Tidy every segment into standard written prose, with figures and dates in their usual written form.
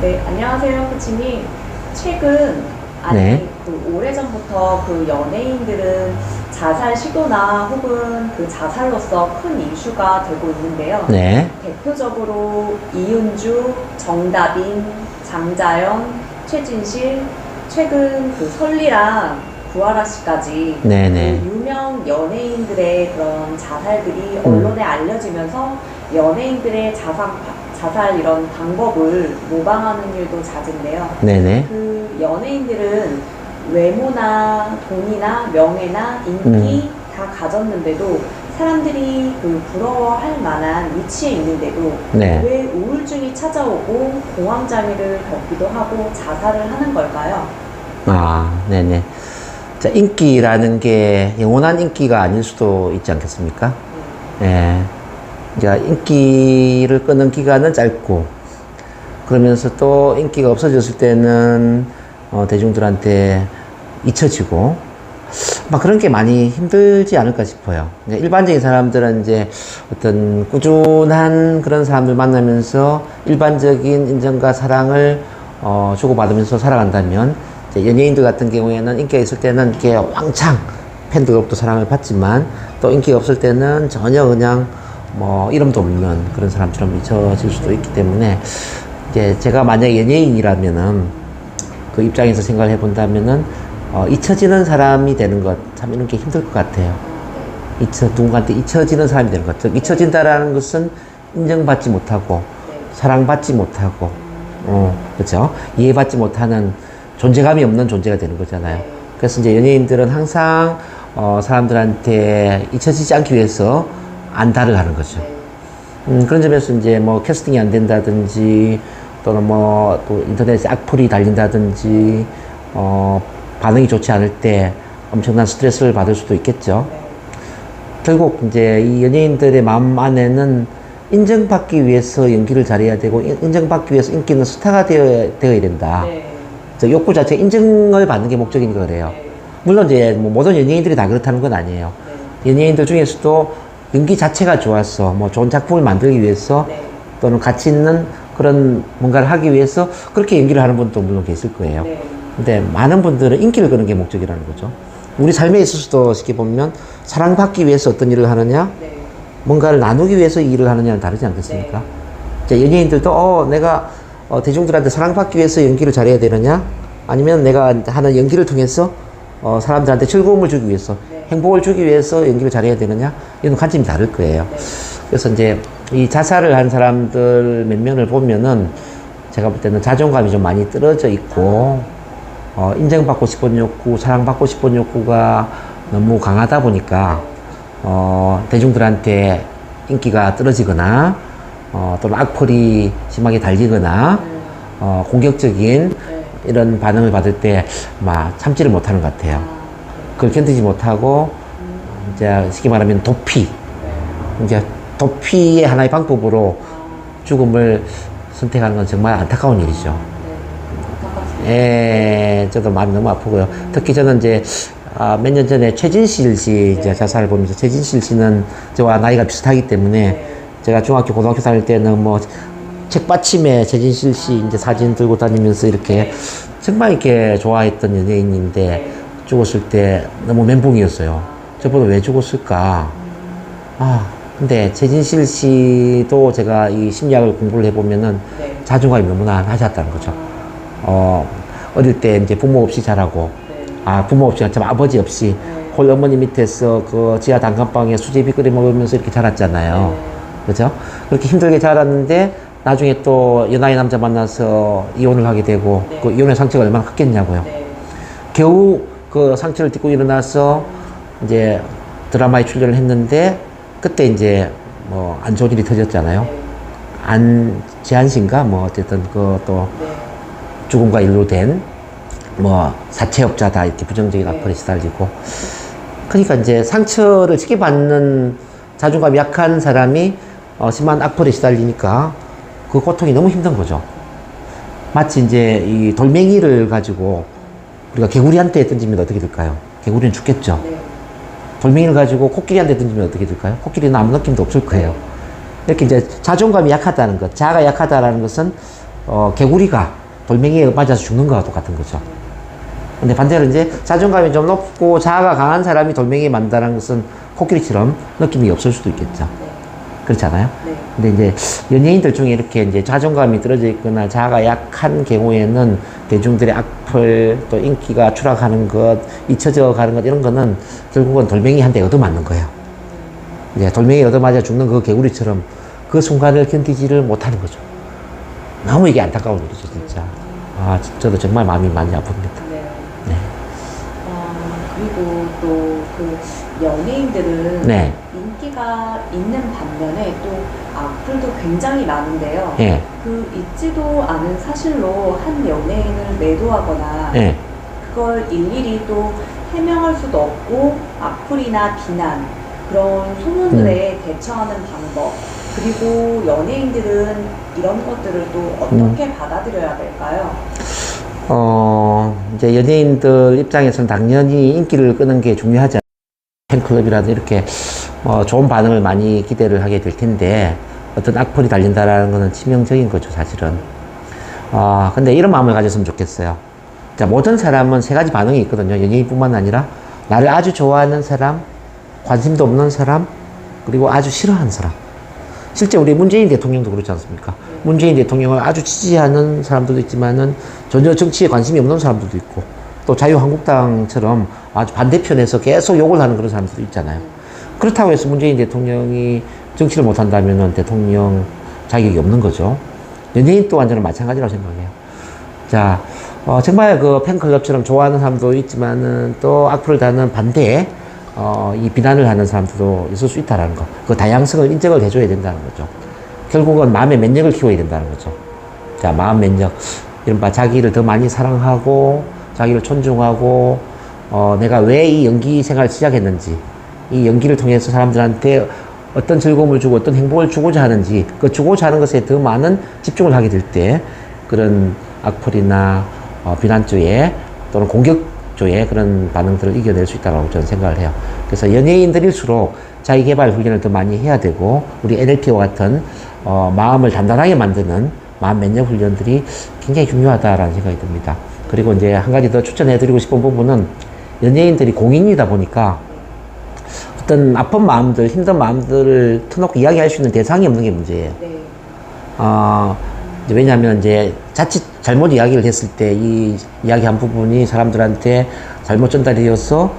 네, 안녕하세요, 코치님. 최근, 네, 오래전부터 그 연예인들은 자살 시도나 혹은 그 자살로서 큰 이슈가 되고 있는데요. 네, 대표적으로 이은주, 정다빈, 장자연, 최진실, 최근 그 설리랑 구하라 씨까지 네, 그 네. 유명 연예인들의 그런 자살들이 언론에 알려지면서 연예인들의 자살 이런 방법을 모방하는 일도 잦은데요. 네, 네. 그 연예인들은 외모나 돈이나 명예나 인기 다 가졌는데도 사람들이 그 부러워할 만한 위치에 있는데도 네. 왜 우울증이 찾아오고 공황장애를 겪기도 하고 자살을 하는 걸까요? 아, 네네. 자, 인기라는 게 영원한 인기가 아닐 수도 있지 않겠습니까? 예. 이제 인기를 끄는 기간은 짧고, 그러면서 또 인기가 없어졌을 때는, 대중들한테 잊혀지고, 막 그런 게 많이 힘들지 않을까 싶어요. 일반적인 사람들은 이제 어떤 꾸준한 그런 사람들 만나면서 일반적인 인정과 사랑을 주고받으면서 살아간다면, 이제 연예인들 같은 경우에는 인기가 있을 때는 이렇게 왕창 팬들로부터 사랑을 받지만 또 인기가 없을 때는 전혀 그냥 뭐 이름도 없는 그런 사람처럼 잊혀질 수도 있기 때문에 이제 제가 만약에 연예인이라면은 그 입장에서 생각을 해본다면은 잊혀지는 사람이 되는 것 참 이런 게 힘들 것 같아요. 누군가한테 잊혀지는 사람이 되는 것. 즉 잊혀진다라는 것은 인정받지 못하고 사랑받지 못하고 그렇죠? 이해받지 못하는 존재감이 없는 존재가 되는 거잖아요. 그래서 이제 연예인들은 항상 사람들한테 잊혀지지 않기 위해서 안달을 하는 거죠. 그런 점에서 이제 뭐 캐스팅이 안 된다든지 또는 뭐 또 인터넷에 악플이 달린다든지 반응이 좋지 않을 때 엄청난 스트레스를 받을 수도 있겠죠. 결국 이제 이 연예인들의 마음 안에는 인정받기 위해서 연기를 잘해야 되고 인정받기 위해서 인기는 스타가 되어야 된다. 저 욕구 자체가 인정을 받는 게 목적이니까 그래요. 물론 이제 뭐 모든 연예인들이 다 그렇다는 건 아니에요. 연예인들 중에서도 연기 자체가 좋아서 뭐 좋은 작품을 만들기 위해서 또는 가치 있는 그런 뭔가를 하기 위해서 그렇게 연기를 하는 분도 물론 계실 거예요. 근데 많은 분들은 인기를 끄는 게 목적이라는 거죠. 우리 삶에 있어서도 쉽게 보면 사랑받기 위해서 어떤 일을 하느냐, 뭔가를 나누기 위해서 이 일을 하느냐는 다르지 않겠습니까? 이제 연예인들도 내가 대중들한테 사랑받기 위해서 연기를 잘해야 되느냐, 아니면 내가 하는 연기를 통해서 사람들한테 즐거움을 주기 위해서 행복을 주기 위해서 연기를 잘해야 되느냐, 이런 관점이 다를 거예요. 그래서 이제 이 자살을 한 사람들 몇 명을 보면은 제가 볼 때는 자존감이 좀 많이 떨어져 있고 인정받고 싶은 욕구, 사랑받고 싶은 욕구가 너무 강하다 보니까 대중들한테 인기가 떨어지거나 또는 악플이 심하게 달리거나 공격적인 이런 반응을 받을 때 막 참지를 못하는 것 같아요. 그걸 견디지 못하고 이제 쉽게 말하면 도피, 이제 도피의 하나의 방법으로 죽음을 선택하는 건 정말 안타까운 일이죠. 예, 저도 마음이 너무 아프고요. 특히 저는 이제 몇 년 전에 최진실 씨 이제 자살을 보면서, 최진실 씨는 저와 나이가 비슷하기 때문에 제가 중학교 고등학교 다닐 때는 뭐 책받침에 최진실 씨 이제 사진 들고 다니면서 이렇게 정말 이렇게 좋아했던 연예인인데 죽었을 때 너무 멘붕이었어요. 저보다 왜 죽었을까? 근데 최진실 씨도 제가 이 심리학을 공부를 해보면은 자존감이 너무나 낮았다는 거죠. 어릴 때 이제 부모 없이 자라고, 부모 없이, 참 아버지 없이, 홀 어머니 밑에서 그 지하 단칸방에 수제비 끓여 먹으면서 이렇게 자랐잖아요. 그죠? 그렇게 힘들게 자랐는데, 나중에 또 연하의 남자 만나서 이혼을 하게 되고, 그 이혼의 상처가 얼마나 컸겠냐고요. 겨우 그 상처를 딛고 일어나서 이제 드라마에 출연을 했는데, 그때 이제 뭐 안 좋은 일이 터졌잖아요. 제한신가? 뭐 어쨌든 그 또 죽음과 일로 된 뭐 사채업자다 이렇게 부정적인 악플에 시달리고, 그러니까 이제 상처를 쉽게 받는 자존감이 약한 사람이 심한 악플에 시달리니까 그 고통이 너무 힘든 거죠. 마치 이제 이 돌멩이를 가지고 우리가 개구리한테 던지면 어떻게 될까요? 개구리는 죽겠죠. 돌멩이를 가지고 코끼리한테 던지면 어떻게 될까요? 코끼리는 아무 느낌도 없을 거예요. 이렇게 이제 자존감이 약하다는 것, 자아가 약하다라는 것은 개구리가 돌멩이에 맞아서 죽는 거와 똑같은 거죠. 근데 반대로 이제 자존감이 좀 높고 자아가 강한 사람이 돌멩이에 맞는다는 것은 코끼리처럼 느낌이 없을 수도 있겠죠. 네. 그렇지 않아요? 네. 근데 이제 연예인들 중에 이렇게 이제 자존감이 떨어져 있거나 자아가 약한 경우에는 대중들의 악플 또 인기가 추락하는 것, 잊혀져 가는 것 이런 거는 결국은 돌멩이 한 대 얻어맞는 거예요. 이제 돌멩이 얻어맞아 죽는 그 개구리처럼 그 순간을 견디지를 못하는 거죠. 너무 이게 안타까운 일이죠, 진짜. 아, 저도 정말 마음이 많이 아픕니다. 네. 네. 그리고 또 그 연예인들은 네. 인기가 있는 반면에 또 악플도 굉장히 많은데요. 예. 그 있지도 않은 사실로 한 연예인을 매도하거나 예. 그걸 일일이 또 해명할 수도 없고 악플이나 비난 그런 소문들에 대처하는 방법 그리고 연예인들은 이런 것들을 또 어떻게 받아들여야 될까요? 이제 연예인들 입장에서는 당연히 인기를 끄는 게 중요하지 않아요. 팬클럽이라도 이렇게 좋은 반응을 많이 기대를 하게 될 텐데 어떤 악플이 달린다라는 것은 치명적인 거죠, 사실은. 근데 이런 마음을 가졌으면 좋겠어요. 자, 모든 사람은 세 가지 반응이 있거든요. 연예인뿐만 아니라 나를 아주 좋아하는 사람, 관심도 없는 사람, 그리고 아주 싫어하는 사람. 실제 우리 문재인 대통령도 그렇지 않습니까? 문재인 대통령을 아주 지지하는 사람들도 있지만은 전혀 정치에 관심이 없는 사람들도 있고 또 자유한국당처럼 아주 반대편에서 계속 욕을 하는 그런 사람들도 있잖아요. 그렇다고 해서 문재인 대통령이 정치를 못한다면은 대통령 자격이 없는 거죠. 연예인 또한 저는 마찬가지라고 생각해요. 자, 정말 그 팬클럽처럼 좋아하는 사람도 있지만은 또 악플을 다는 반대에 이 비난을 하는 사람들도 있을 수 있다는 거. 그 다양성을 인정을 해줘야 된다는 거죠. 결국은 마음의 면역을 키워야 된다는 거죠. 자, 마음 면역. 이른바 자기를 더 많이 사랑하고, 자기를 존중하고, 내가 왜 이 연기 생활을 시작했는지, 이 연기를 통해서 사람들한테 어떤 즐거움을 주고 어떤 행복을 주고자 하는지, 그 주고자 하는 것에 더 많은 집중을 하게 될 때, 그런 악플이나 비난조에 또는 공격조에 그런 반응들을 이겨낼 수 있다고 저는 생각을 해요. 그래서 연예인들일수록 자기 개발 훈련을 더 많이 해야 되고, 우리 NLP와 같은 마음을 단단하게 만드는 마음 면역 훈련들이 굉장히 중요하다라는 생각이 듭니다. 그리고 이제 한 가지 더 추천해드리고 싶은 부분은 연예인들이 공인이다 보니까 어떤 아픈 마음들, 힘든 마음들을 터놓고 이야기할 수 있는 대상이 없는 게 문제예요. 네. 왜냐하면 이제 자칫 잘못 이야기를 했을 때 이 이야기한 부분이 사람들한테 잘못 전달이 되어서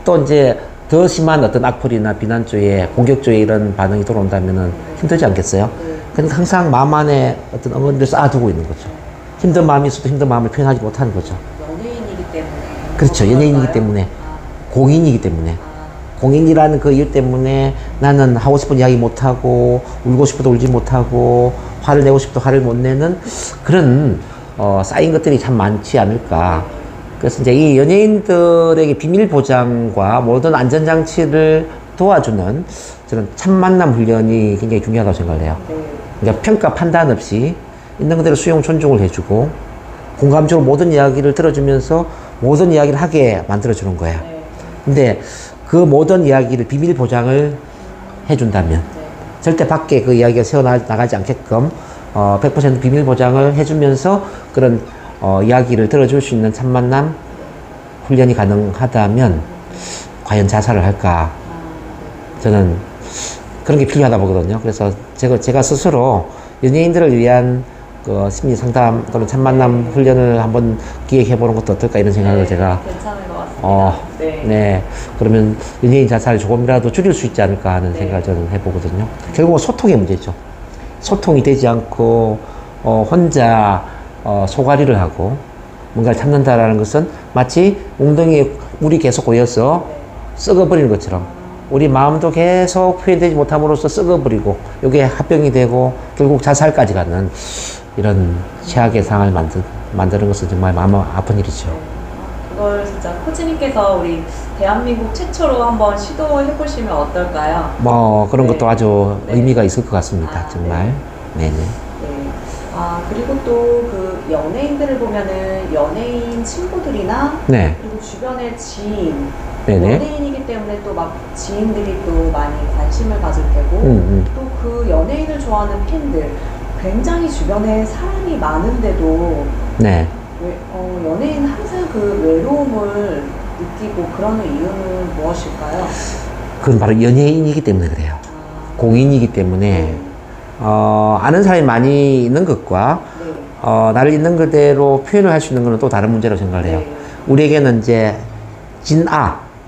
또 이제 더 심한 어떤 악플이나 비난조에 공격조에 이런 반응이 들어온다면은 힘들지 않겠어요? 그러니까 항상 마음 안에 어떤 어머니를 쌓아두고 있는 거죠. 힘든 마음이 있어도 힘든 마음을 표현하지 못하는 거죠. 연예인이기 때문에. 그렇죠. 연예인이기 때문에. 공인이기 때문에. 공인이라는 그 이유 때문에 나는 하고 싶은 이야기 못하고, 울고 싶어도 울지 못하고, 화를 내고 싶어도 화를 못 내는 그런, 쌓인 것들이 참 많지 않을까. 그래서 이제 이 연예인들에게 비밀 보장과 모든 안전장치를 도와주는 저는 참 만남 훈련이 굉장히 중요하다고 생각을 해요. 네. 그러니까 평가 판단 없이 있는 그대로 수용 존중을 해주고 공감적으로 모든 이야기를 들어주면서 모든 이야기를 하게 만들어주는 거예요. 네. 근데 그 모든 이야기를 비밀 보장을 해준다면 네. 절대 밖에 그 이야기가 새어나가지 않게끔 100% 비밀 보장을 해주면서 그런 이야기를 들어줄 수 있는 참 만남 훈련이 가능하다면 과연 자살을 할까? 저는 그런 게 필요하다 보거든요. 그래서 제가 스스로 연예인들을 위한 그 심리 상담 또는 참 만남 훈련을 한번 기획해보는 것도 어떨까 이런 생각을 제가 괜찮은 것 같습니다. 네. 그러면 연예인 자살을 조금이라도 줄일 수 있지 않을까 하는 생각을 저는 해보거든요. 결국은 소통의 문제죠. 소통이 되지 않고 혼자 소가리를 하고 뭔가를 참는다라는 것은 마치 웅덩이에 물이 계속 고여서 썩어버리는 것처럼 우리 마음도 계속 표현되지 못함으로써 썩어버리고 이게 합병이 되고 결국 자살까지 가는 이런 최악의 상황을 만드는 것은 정말 마음 아픈 일이죠. 그걸 진짜 코치님께서 우리 대한민국 최초로 한번 시도해 보시면 어떨까요? 뭐 그런 네. 것도 아주 네. 의미가 있을 것 같습니다. 정말. 네네. 네. 그리고 또 그 연예인들을 보면은 연예인 친구들이나 네. 그리고 주변의 지인 네네. 연예인이기 때문에 또 막 지인들이 또 많이 관심을 가질 테고 또 그 연예인을 좋아하는 팬들 굉장히 주변에 사람이 많은데도 네. 연예인은 항상 그 외로움을 느끼고 그러는 이유는 무엇일까요? 그건 바로 연예인이기 때문에 그래요. 공인이기 때문에, 아는 사람이 많이 있는 것과, 네. 나를 있는 그대로 표현을 할 수 있는 것은 또 다른 문제라고 생각을 해요. 네. 우리에게는 이제,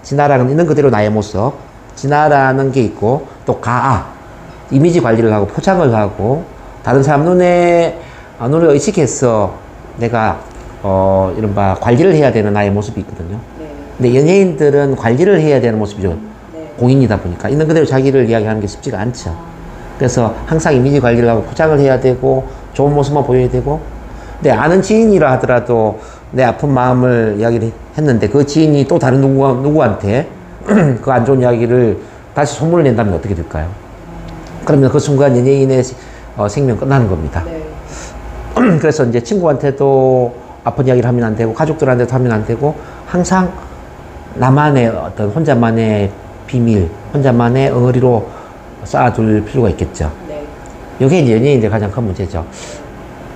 진아라는 있는 그대로 나의 모습, 진아라는 게 있고, 또 가아, 이미지 관리를 하고 포장을 하고, 다른 사람 눈을 의식해서 내가, 이른바 관리를 해야 되는 나의 모습이 있거든요. 네. 근데 연예인들은 관리를 해야 되는 모습이죠. 네. 공인이다 보니까. 있는 그대로 자기를 이야기하는 게 쉽지가 않죠. 그래서 항상 이미지 관리를 하고 포장을 해야 되고, 좋은 모습만 보여야 되고, 근데 아는 지인이라 하더라도 내 아픈 마음을 이야기를 했는데 그 지인이 또 다른 누구한테 그 안 좋은 이야기를 다시 소문을 낸다면 어떻게 될까요? 그러면 그 순간 연예인의 생명 끝나는 겁니다. 네. 그래서 이제 친구한테도 아픈 이야기를 하면 안 되고 가족들한테도 하면 안 되고 항상 나만의 어떤 혼자만의 비밀, 혼자만의 엉어리로 쌓아둘 필요가 있겠죠. 네. 이게 이제 연예인들의 가장 큰 문제죠.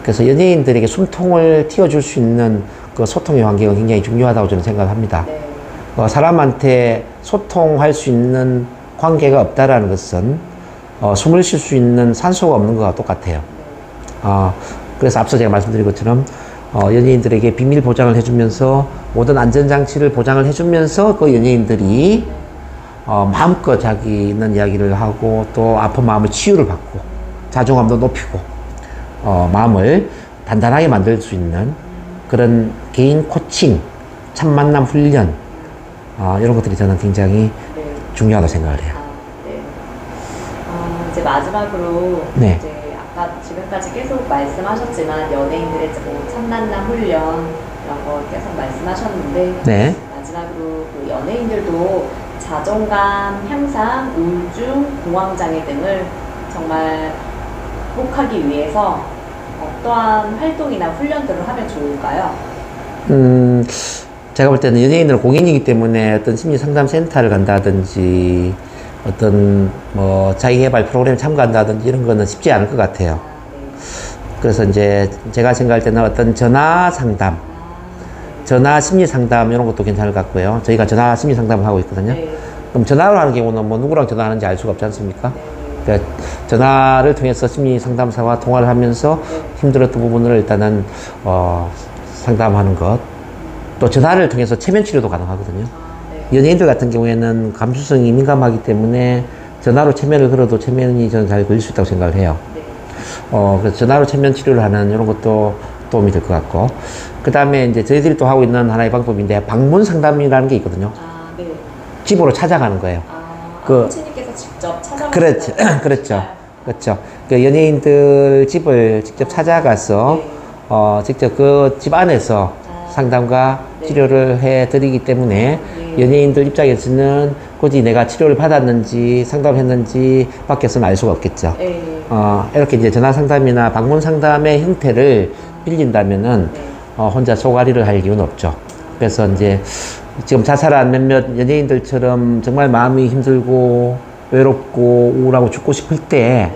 그래서 연예인들에게 숨통을 틔워줄 수 있는 그 소통의 환경은 굉장히 중요하다고 저는 생각합니다. 네. 사람한테 소통할 수 있는 관계가 없다라는 것은 숨을 쉴 수 있는 산소가 없는 것과 똑같아요. 그래서 앞서 제가 말씀드린 것처럼 연예인들에게 비밀 보장을 해주면서 모든 안전장치를 보장을 해주면서 그 연예인들이 마음껏 자기 있는 이야기를 하고 또 아픈 마음을 치유를 받고 자존감도 높이고 마음을 단단하게 만들 수 있는 그런 개인 코칭, 첫 만남 훈련 이런 것들이 저는 굉장히 네. 중요하다고 생각을 해요. 네. 이제 마지막으로 네. 이제 아까 지금까지 계속 말씀하셨지만 연예인들의 뭐 첫만남 훈련 이런 거 계속 말씀하셨는데 네. 마지막으로 그 연예인들도 자존감 향상, 우울증, 공황장애 등을 정말 극복하기 위해서 어떠한 활동이나 훈련들을 하면 좋을까요? 제가 볼 때는 연예인들은 공인이기 때문에 어떤 심리 상담 센터를 간다든지 어떤 뭐 자기개발 프로그램에 참가한다든지 이런 거는 쉽지 않을 것 같아요. 네. 그래서 이제 제가 생각할 때는 어떤 전화 상담, 전화 심리 상담 이런 것도 괜찮을 것 같고요. 저희가 전화 심리 상담을 하고 있거든요. 네. 그럼 전화로 하는 경우는 뭐 누구랑 전화하는지 알 수가 없지 않습니까? 네. 그러니까 전화를 통해서 심리 상담사와 통화를 하면서 힘들었던 부분을 일단은 상담하는 것. 또 전화를 통해서 체면 치료도 가능하거든요. 네. 연예인들 같은 경우에는 감수성이 민감하기 때문에 전화로 체면을 걸어도 체면이 저는 잘 걸릴 수 있다고 생각을 해요. 네. 그래서 전화로 체면 치료를 하는 이런 것도 도움이 될 것 같고. 그 다음에 이제 저희들이 또 하고 있는 하나의 방법인데 방문 상담이라는 게 있거든요. 네. 집으로 찾아가는 거예요. 코치님께서 직접 찾아가서 그렇죠. 그렇죠. 그렇죠. 그 연예인들 집을 직접 찾아가서 직접 그 집 안에서 상담과 네. 치료를 해드리기 때문에 네. 연예인들 입장에서는 굳이 내가 치료를 받았는지 상담했는지 밖에서는 알 수가 없겠죠. 네. 이렇게 이제 전화 상담이나 방문 상담의 형태를 빌린다면은 혼자 소가리를 할 이유는 없죠. 그래서 이제 지금 자살한 몇몇 연예인들처럼 정말 마음이 힘들고 외롭고 우울하고 죽고 싶을 때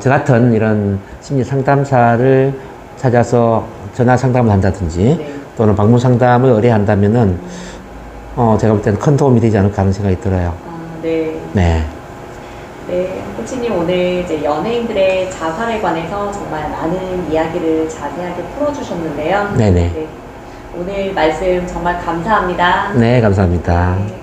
저 같은 이런 심리 상담사를 찾아서 전화 상담을 한다든지 네. 또는 방문 상담을 의뢰한다면은 제가 볼 때는 큰 도움이 되지 않을까 하는 생각이 들어요. 네. 네. 네, 코치님 오늘 이제 연예인들의 자살에 관해서 정말 많은 이야기를 자세하게 풀어주셨는데요. 네네. 네, 오늘 말씀 정말 감사합니다. 네, 감사합니다. 네.